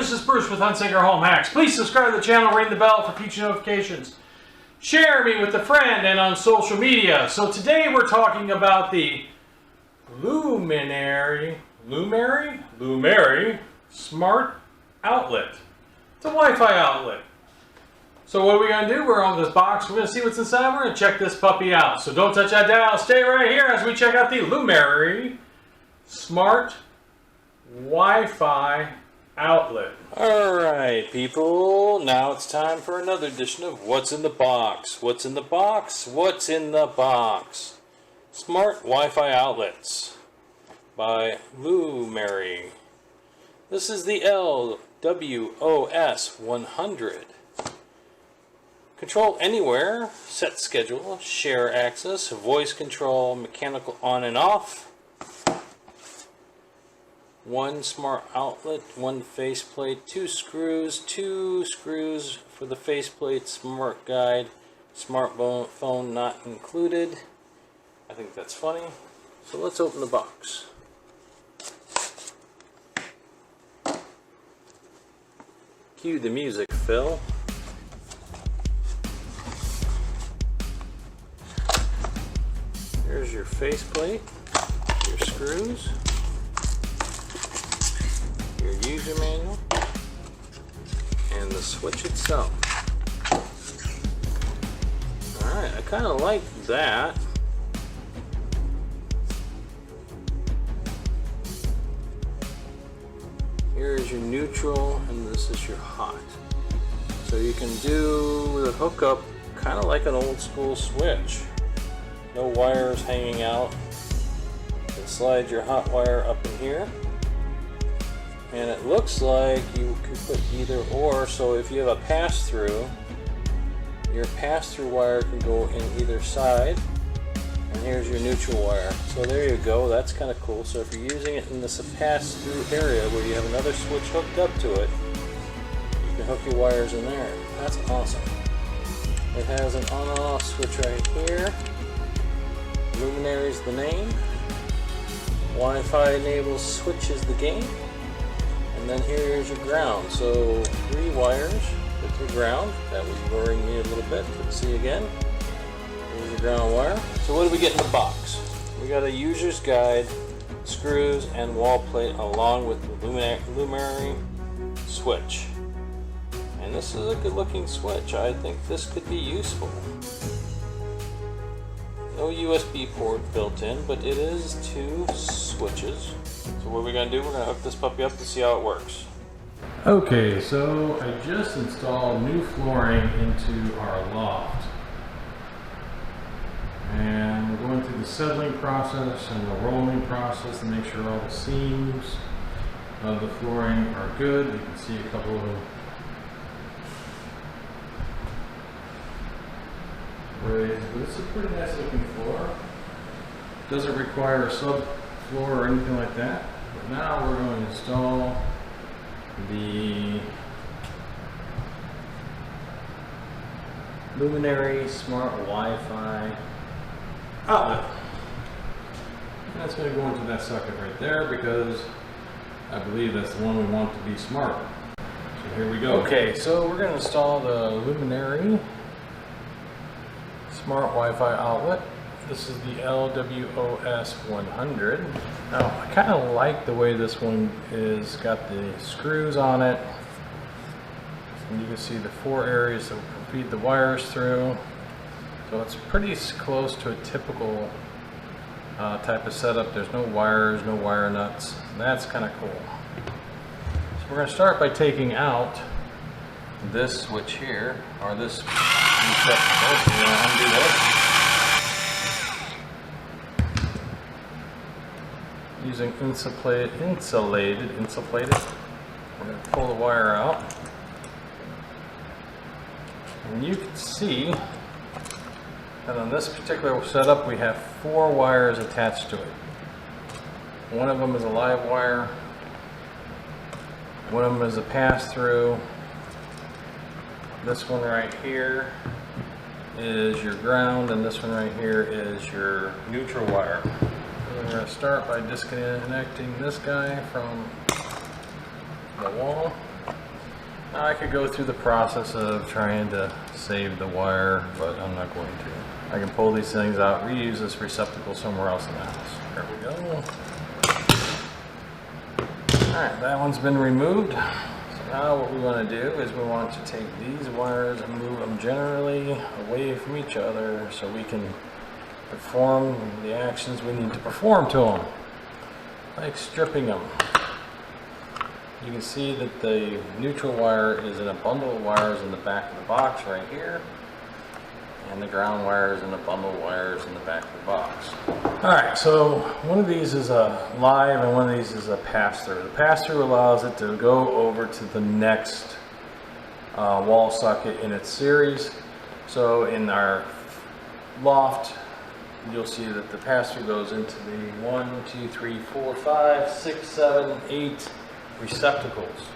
this is Bruce with Hunsaker Home Hacks. Please subscribe to the channel, ring the bell for future notifications. Share me with a friend and on social media. So today we're talking about the Luminary Smart Outlet. It's a Wi-Fi outlet. So what are we going to do? We're on this box. We're going to see what's inside. We're going to check this puppy out. So don't touch that dial. Stay right here as we check out the Lumary Smart Wi-Fi outlet. Alright people, now it's time for another edition of What's in the Box. What's in the box? What's in the box? Smart Wi-Fi outlets by Lumary. This is the WOS100. Control anywhere, set schedule, share access, voice control, mechanical on and off. One smart outlet, one faceplate, two screws for the faceplate, smart guide, smartphone not included. I think that's funny. So let's open the box. Cue the music, Phil. Here's your faceplate, your screws, your user manual, and the switch itself. Alright, I kind of like that. Here's your neutral, and this is your hot. So you can do the hookup kind of like an old school switch. No wires hanging out. You can slide your hot wire up in here. And it looks like you can put either or, so if you have a pass-through, your pass-through wire can go in either side, and here's your neutral wire. So there you go, that's kind of cool. So if you're using it in this pass-through area where you have another switch hooked up to it, you can hook your wires in there. That's awesome. It has an on and off switch right here. Luminary is the name. Wi-Fi enabled switch is the game. And then here's your ground. So 3 wires with your ground. That was worrying me a little bit, but see again. Here's your ground wire. So what do we get in the box? We got a user's guide, screws, and wall plate along with the Luminary switch. And this is a good looking switch. I think this could be useful. No USB port built in, but it is 2 switches. So what we're going to do, we're going to hook this puppy up to see how it works. Okay, so I just installed new flooring into our loft. And we're going through the settling process and the rolling process to make sure all the seams of the flooring are good. You can see a couple of raised, but it's a pretty nice looking floor. Doesn't require a subfloor or anything like that. But now we're going to install the Luminary Smart Wi-Fi outlet. And that's going to go into that socket right there because I believe that's the one we want to be smart. So here we go. Okay, so we're going to install the Luminary Smart Wi-Fi outlet. This is the WOS100. Now, I kind of like the way this one is got the screws on it. And you can see the 4 areas that will feed the wires through. So it's pretty close to a typical type of setup. There's no wires, no wire nuts. That's kind of cool. So we're going to start by taking out this switch here, or this reset. We're going to undo that. Using insulated, we're going to pull the wire out. And you can see that on this particular setup we have 4 wires attached to it. One of them is a live wire, one of them is a pass-through. This one right here is your ground, and this one right here is your neutral wire. We're going to start by disconnecting this guy from the wall. Now I could go through the process of trying to save the wire, but I'm not going to. I can pull these things out, reuse this receptacle somewhere else in the house. There we go. Alright, that one's been removed. So now what we want to do is we want to take these wires and move them generally away from each other so we can perform the actions we need to perform to them. Like stripping them. You can see that the neutral wire is in a bundle of wires in the back of the box right here. And the ground wire is in a bundle of wires in the back of the box. Alright, so one of these is a live and one of these is a pass-through. The pass-through allows it to go over to the next wall socket in its series. So in our loft, you'll see that the pass-through goes into the 1, 2, 3, 4, 5, 6, 7, 8 receptacles.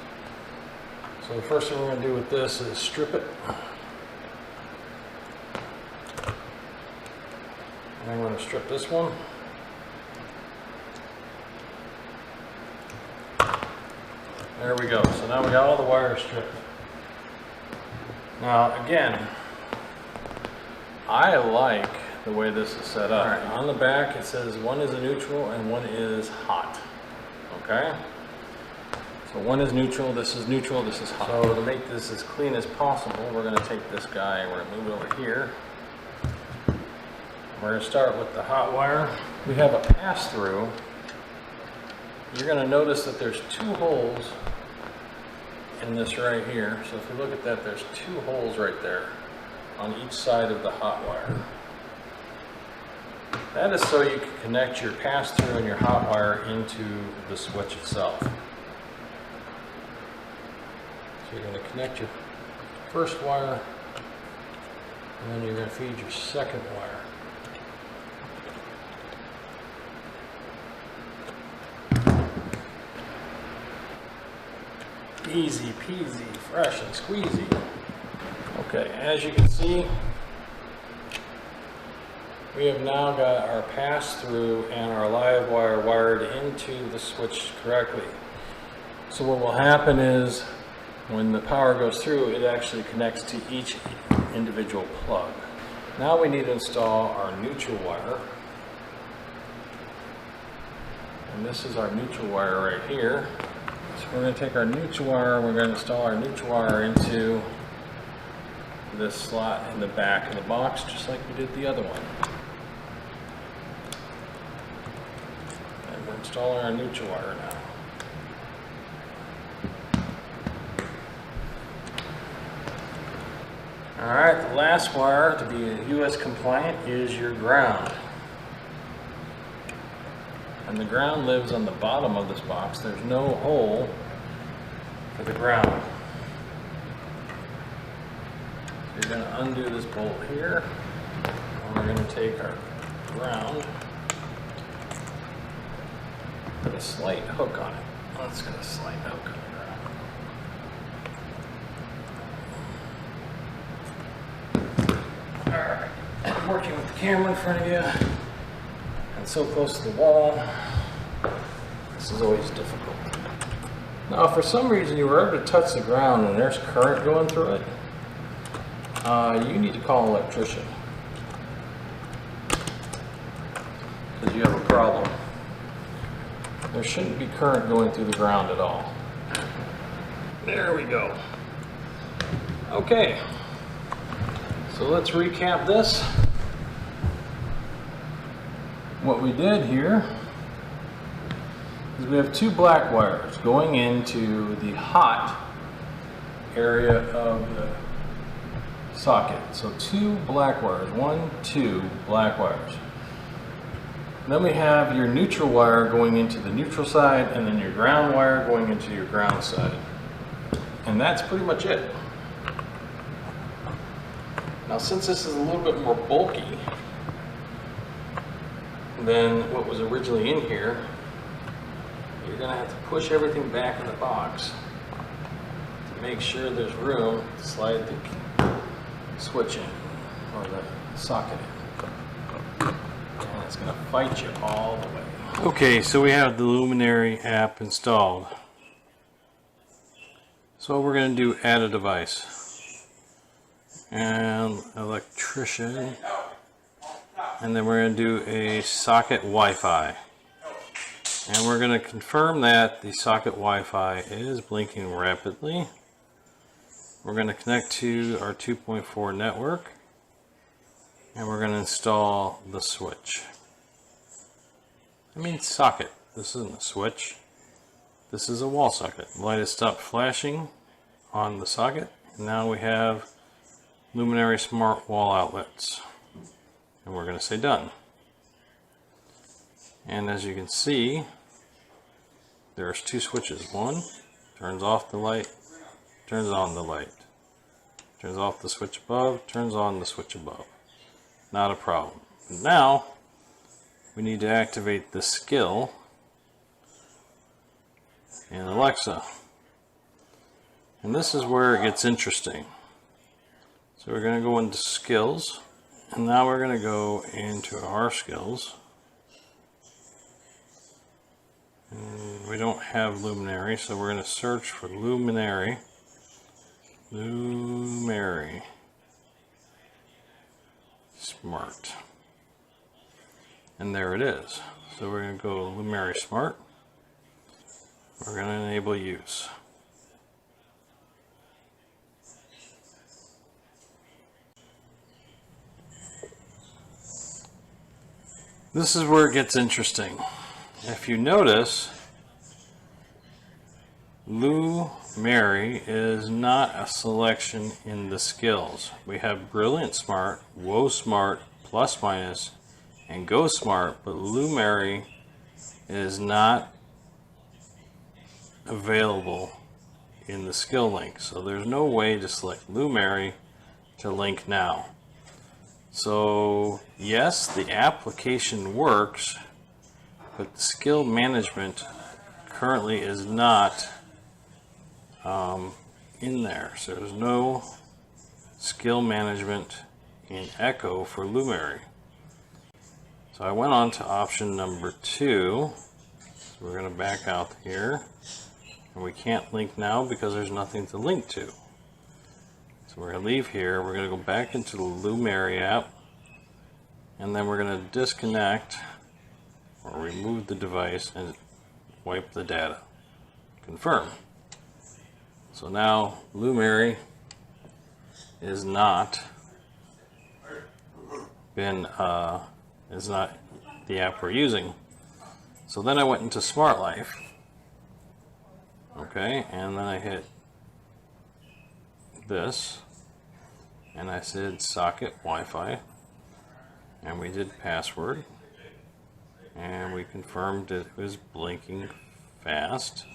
So the first thing we're going to do with this is strip it. And I'm going to strip this one. There we go. So now we got all the wires stripped. Now again, I like the way this is set up. All right, on the back it says one is a neutral and one is hot. Okay? So one is neutral, this is hot. So to make this as clean as possible, we're going to take this guy and we're going to move it over here. We're going to start with the hot wire. We have a pass-through. You're going to notice that there's 2 holes in this right here. So if you look at that, there's 2 holes right there on each side of the hot wire. That is so you can connect your pass-through and your hot wire into the switch itself. So you're going to connect your first wire, and then you're going to feed your second wire. Easy peasy, fresh and squeezy. Okay, as you can see, we have now got our pass-through and our live wire wired into the switch correctly. So what will happen is when the power goes through, it actually connects to each individual plug. Now we need to install our neutral wire. And this is our neutral wire right here. So we're going to take our neutral wire, we're going to install our neutral wire into this slot in the back of the box, just like we did the other one. And we're installing our neutral wire now. Alright, the last wire to be US compliant is your ground. And the ground lives on the bottom of this box. There's no hole for the ground. So you're going to undo this bolt here. And we're going to take our ground, put a slight hook on it. Let's get a slight hook on the ground. Alright, I'm working with the camera in front of you. And so close to the wall, this is always difficult. Now, if for some reason you were ever to touch the ground and there's current going through it, you need to call an electrician, because you have a problem. There shouldn't be current going through the ground at all. There we go. Okay, so let's recap this. What we did here is we have 2 black wires going into the hot area of the socket. So 2 black wires, 1, 2 black wires. Then we have your neutral wire going into the neutral side, and then your ground wire going into your ground side. And that's pretty much it. Now, since this is a little bit more bulky than what was originally in here, you're going to have to push everything back in the box to make sure there's room to slide the switch in, or the socket in. And it's going to fight you all the way. Okay, so we have the Luminary app installed. So we're going to do add a device and electrician, and then we're going to do a socket Wi-Fi, and we're going to confirm that the socket Wi-Fi is blinking rapidly. We're going to connect to our 2.4 network, and we're going to install the switch. I mean socket. This isn't a switch. This is a wall socket. The light has stopped flashing on the socket, and now we have Luminary Smart wall outlets. And we're going to say done. And as you can see, there's two switches. One turns off the light, turns on the light. Turns off the switch above, turns on the switch above. Not a problem. Now, we need to activate the skill in Alexa. And this is where it gets interesting. So we're going to go into skills, and now we're going to go into our skills. And we don't have Luminary, so we're going to search for Luminary. Lumary Smart. And there it is. So we're going to go Lumary Smart. We're going to enable use. This is where it gets interesting. If you notice, Lumary is not a selection in the skills. We have Brilliant Smart, WOS Smart, Plus Minus, and Go Smart, but Lumary is not available in the skill link. So there's no way to select Lumary to link now. So yes, the application works, but the skill management currently is not in there. So there's no skill management in Echo for Lumary. So I went on to option number 2. So we're going to back out here, and we can't link now because there's nothing to link to. So we're going to leave here. We're going to go back into the Luminary app, and then we're going to disconnect or remove the device and wipe the data. Confirm. So now Luminary is not is not the app we're using. So then I went into Smart Life. Okay, and then I hit this, and I said socket Wi-Fi, and we did password, and we confirmed it was blinking fast.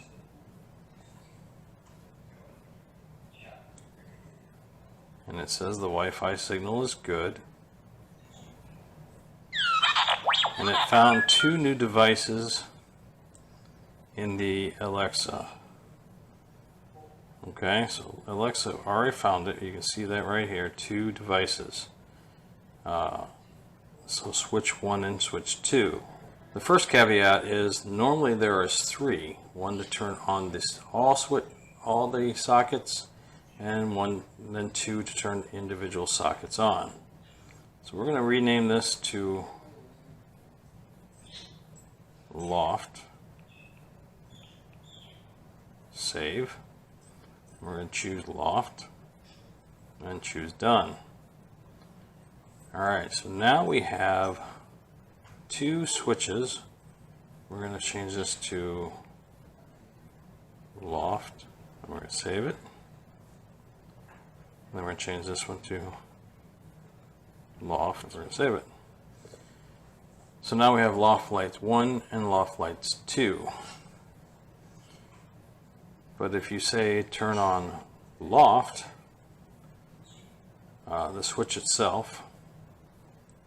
And it says the Wi-Fi signal is good. And it found 2 new devices in the Alexa. Okay, so Alexa already found it. You can see that right here, 2 devices. So switch 1 and switch 2. The first caveat is normally there is 3. One to turn on this all the sockets, and then 2 to turn individual sockets on. So we're going to rename this to Loft. Save. We're going to choose Loft and choose Done. Alright, so now we have 2 switches. We're going to change this to Loft, and we're going to save it. Then we're going to change this one to Loft, and we're going to save it. So now we have Loft Lights 1 and Loft Lights 2. But if you say turn on Loft, the switch itself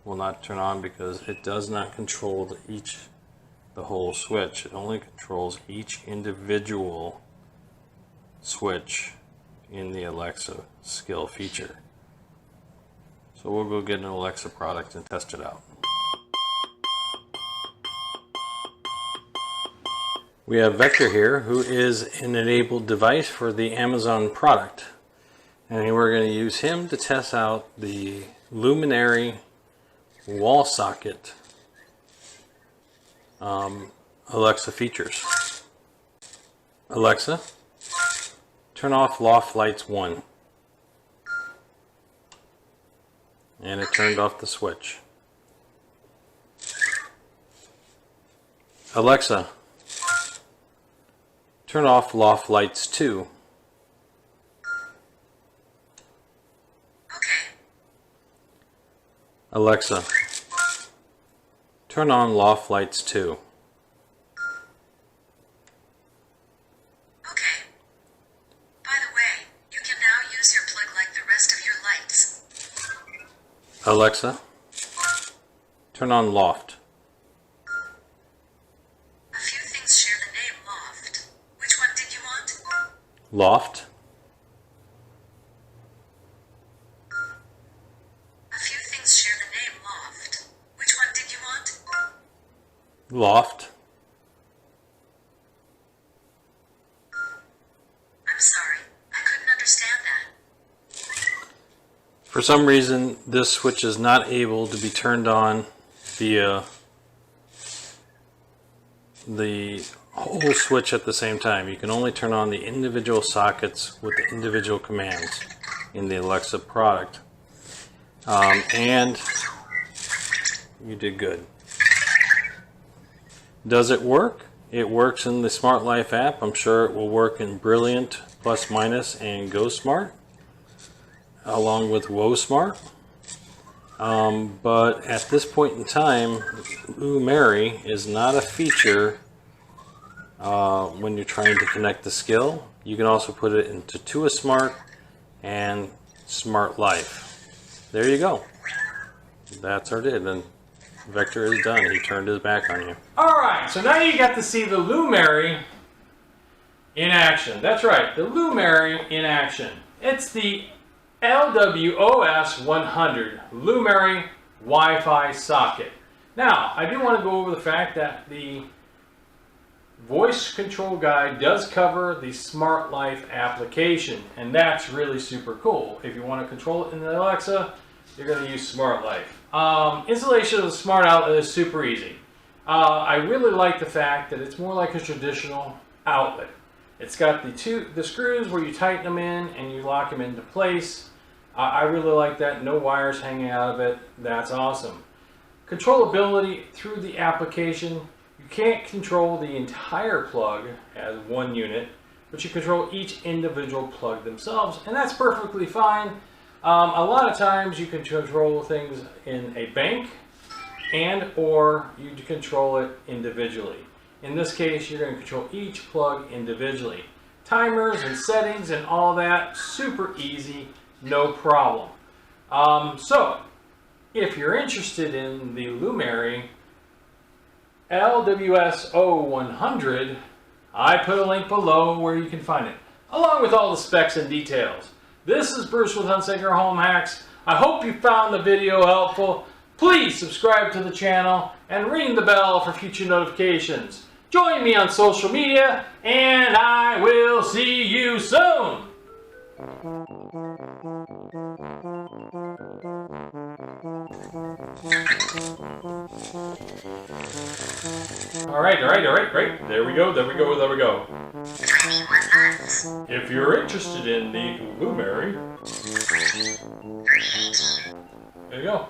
will not turn on because it does not control the whole switch. It only controls each individual switch in the Alexa skill feature. So we'll go get an Alexa product and test it out. We have Vector here, who is an enabled device for the Amazon product. And we're going to use him to test out the Luminary wall socket Alexa features. Alexa, turn off loft lights 1. And it turned off the switch. Alexa, turn off loft lights 2. Alexa, turn on loft lights 2. Okay. By the way, you can now use your plug like the rest of your lights. Alexa, turn on loft. A few things share the name Loft. Which one did you want? Loft. A few things share the name Loft. Which one did you want? Loft. I'm sorry, I couldn't understand that. For some reason, this switch is not able to be turned on via the whole switch at the same time. You can only turn on the individual sockets with the individual commands in the Alexa product. And you did good. Does it work? It works in the Smart Life app. I'm sure it will work in Brilliant, Plus Minus, and Go Smart, along with WOS100. But at this point in time, Lumary is not a feature when you're trying to connect the skill. You can also put it into Tuya Smart and Smart Life. There you go. That's our did. And Vector is done. He turned his back on you. Alright, so now you got to see the Lumary in action. That's right, the Lumary in action. It's the WOS100 Lumary Wi-Fi socket. Now, I do want to go over the fact that the voice control guide does cover the Smart Life application, and that's really super cool. If you want to control it in the Alexa, you're going to use Smart Life. Installation of the smart outlet is super easy. I really like the fact that it's more like a traditional outlet. It's got the screws where you tighten them in and you lock them into place. I really like that. No wires hanging out of it. That's awesome. Controllability through the application. You can't control the entire plug as one unit, but you control each individual plug themselves, and that's perfectly fine. A lot of times you can control things in a bank and or you control it individually. In this case, you're going to control each plug individually. Timers and settings and all that, super easy, no problem. So, if you're interested in the Lumary WOS100, I put a link below where you can find it, along with all the specs and details. This is Bruce with Hunsaker Home Hacks. I hope you found the video helpful. Please subscribe to the channel and ring the bell for future notifications. Join me on social media, and I will see you soon. All right. There we go. If you're interested in the Lumary, there you go.